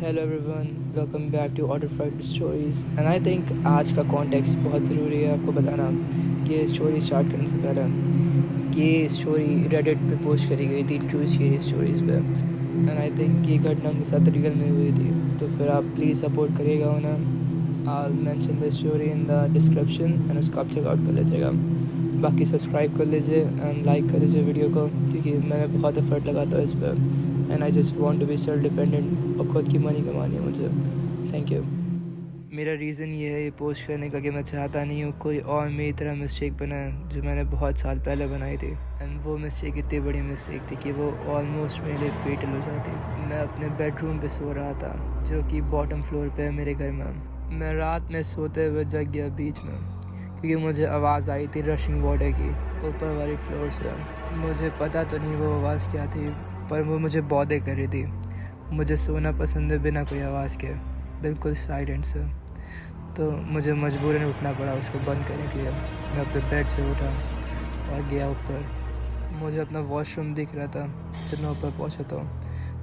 Hello everyone, welcome back to order fried stories. And I think आज का context बहुत ज़रूरी है आपको बताना कि ये स्टोरी स्टार्ट करने से पहले कि ये स्टोरी रेडिट पे पोस्ट करी गई थी ट्रू स्केरी स्टोरीज़ पे। एंड आई थिंक ये घटना उनके साथ रियल में हुई थी, तो फिर आप प्लीज़ सपोर्ट करिएगा उन्हें। I mention the story in the description and उसको आप चेकआउट कर लीजिएगा। बाकी सब्सक्राइब कर लीजिए एंड लाइक कर लीजिए वीडियो को, क्योंकि मैंने बहुत एफर्ट लगाता है इस पर। And I just want to be self dependent और ख़ुद की मनी कमानी है मुझे। Thank you. मेरा रीज़न ये है ये पोस्ट करने का कि मैं चाहता नहीं हूँ कोई और मेरी तरह मिस्टेक बनाए जो मैंने बहुत साल पहले बनाई थी। एंड वो मिस्टेक इतनी बड़ी मिस्टेक थी कि वो ऑलमोस्ट मेरे लिए फेटल हो जाती। मैं अपने बेडरूम पे सो रहा था, जो कि बॉटम फ्लोर पे है मेरे घर में। मैं रात में सोते हुए जग गया बीच में, क्योंकि मुझे आवाज़ आई थी रशिंग वाटर की ऊपर वाली फ्लोर से। मुझे पता तो नहीं वो आवाज़ क्या थी, पर वो मुझे बॉदर कर रही थी। मुझे सोना पसंद है बिना कोई आवाज़ के, बिल्कुल साइलेंट से। तो मुझे मजबूरन उठना पड़ा उसको बंद करने के लिए। मैं अपने बेड से उठा और गया ऊपर। मुझे अपना वॉशरूम दिख रहा था जब मैं ऊपर पहुंचा था,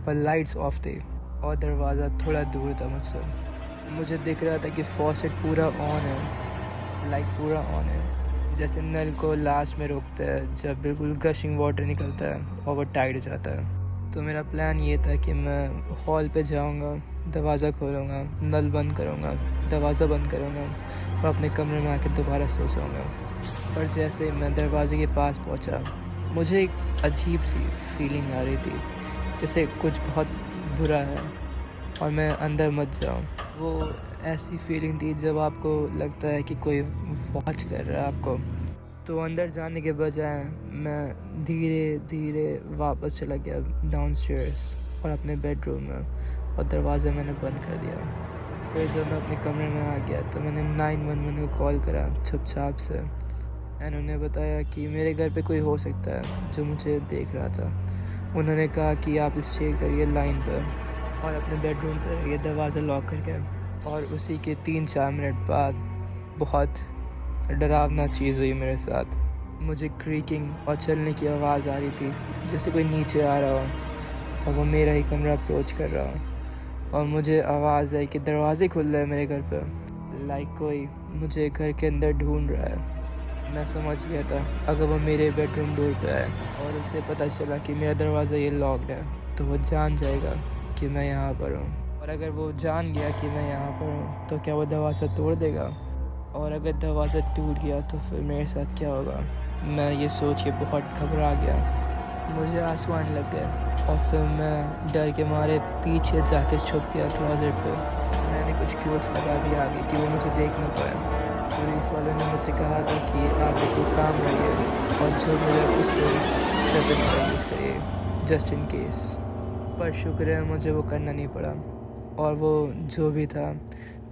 पर लाइट्स ऑफ थी और दरवाज़ा थोड़ा दूर था मुझसे। मुझे दिख रहा था कि फॉसेट पूरा ऑन है, पूरा ऑन है, जैसे नल को लास्ट में रोकते हैं जब बिल्कुल गशिंग वाटर निकलता है और वो टाइट हो जाता है। तो मेरा प्लान ये था कि मैं हॉल पे जाऊंगा, दरवाज़ा खोलूँगा, नल बंद करूँगा, दरवाज़ा बंद करूँगा और अपने कमरे में आकर दोबारा सो जाऊँगा। पर जैसे ही मैं दरवाजे के पास पहुँचा, मुझे एक अजीब सी फीलिंग आ रही थी, जैसे कुछ बहुत बुरा है और मैं अंदर मत जाऊँ। वो ऐसी फीलिंग थी जब आपको लगता है कि कोई वॉच कर रहा है आपको। तो अंदर जाने के बजाय मैं धीरे धीरे वापस चला गया डाउनस्टेयर्स और अपने बेडरूम में, और दरवाज़ा मैंने बंद कर दिया। फिर जब मैं अपने कमरे में आ गया तो मैंने 911 को कॉल करा चुपचाप से। एंड उन्हें बताया कि मेरे घर पे कोई हो सकता है जो मुझे देख रहा था। उन्होंने कहा कि आप स्टे करिए लाइन पर और अपने बेडरूम पर रहिए दरवाज़ा लॉक करके। और उसी के 3-4 मिनट बाद बहुत डरावना चीज़ हुई मेरे साथ। मुझे क्रीकिंग और चलने की आवाज़ आ रही थी, जैसे कोई नीचे आ रहा हो और वो मेरा ही कमरा अप्रोच कर रहा हो। और मुझे आवाज़ आई कि दरवाजे खुल रहे हैं मेरे घर पर, लाइक कोई मुझे घर के अंदर ढूंढ रहा है। मैं समझ गया था अगर वो मेरे बेडरूम डोर पे आए और उसे पता चला कि मेरा दरवाज़ा ये लॉक्ड है, तो वो जान जाएगा कि मैं यहाँ पर हूँ। और अगर वो जान गया कि मैं यहाँ पर हूँ, तो क्या वो दरवाज़ा तोड़ देगा? और अगर दरवाज़ा टूट गया तो फिर मेरे साथ क्या होगा? मैं ये सोच के बहुत घबरा गया, मुझे आंसू आने लग गए और फिर मैं डर के मारे पीछे जाके छुप गया क्लोजेट पे। मैंने कुछ क्लोथ्स लगा दिया आगे कि वो मुझे देख ना पाए। पुलिस वालों ने मुझे कहा था कि आप एक काम करिए और जो मुझे उससे ट्रैफिक सर्विस करिए जस्ट इन केस। पर शुक्र है मुझे वो करना नहीं पड़ा, और वो जो भी था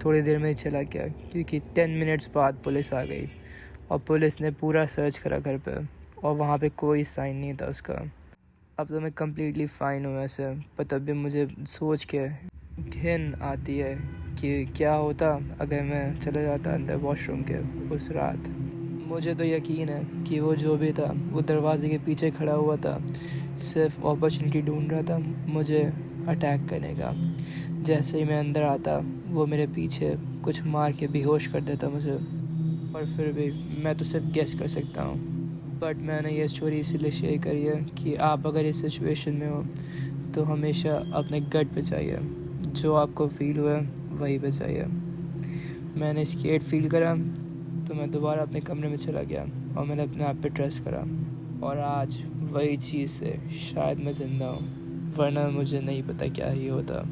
थोड़ी देर में ही चला गया, क्योंकि 10 मिनट्स बाद पुलिस आ गई और पुलिस ने पूरा सर्च करा घर पे और वहाँ पे कोई साइन नहीं था उसका। अब तो मैं कम्प्लीटली फ़ाइन हूँ वैसे, पर तब भी मुझे सोच के घिन आती है कि क्या होता अगर मैं चला जाता अंदर वॉशरूम के उस रात। मुझे तो यकीन है कि वो जो भी था वो दरवाजे के पीछे खड़ा हुआ था, सिर्फ अपॉर्चुनिटी ढूंढ रहा था मुझे अटैक करने का। जैसे ही मैं अंदर आता वो मेरे पीछे कुछ मार के बेहोश कर देता मुझे। पर फिर भी मैं तो सिर्फ गेस कर सकता हूँ। बट मैंने ये स्टोरी इसलिए शेयर करी है कि आप अगर इस सिचुएशन में हो तो हमेशा अपने गट पे जाइए, जो आपको फील हुआ वही पे जाइए। मैंने स्केट फील करा तो मैं दोबारा अपने कमरे में चला गया और मैंने अपने आप पे ट्रस्ट करा, और आज वही चीज़ से शायद मैं ज़िंदा हूँ, वरना मुझे नहीं पता क्या ही होता।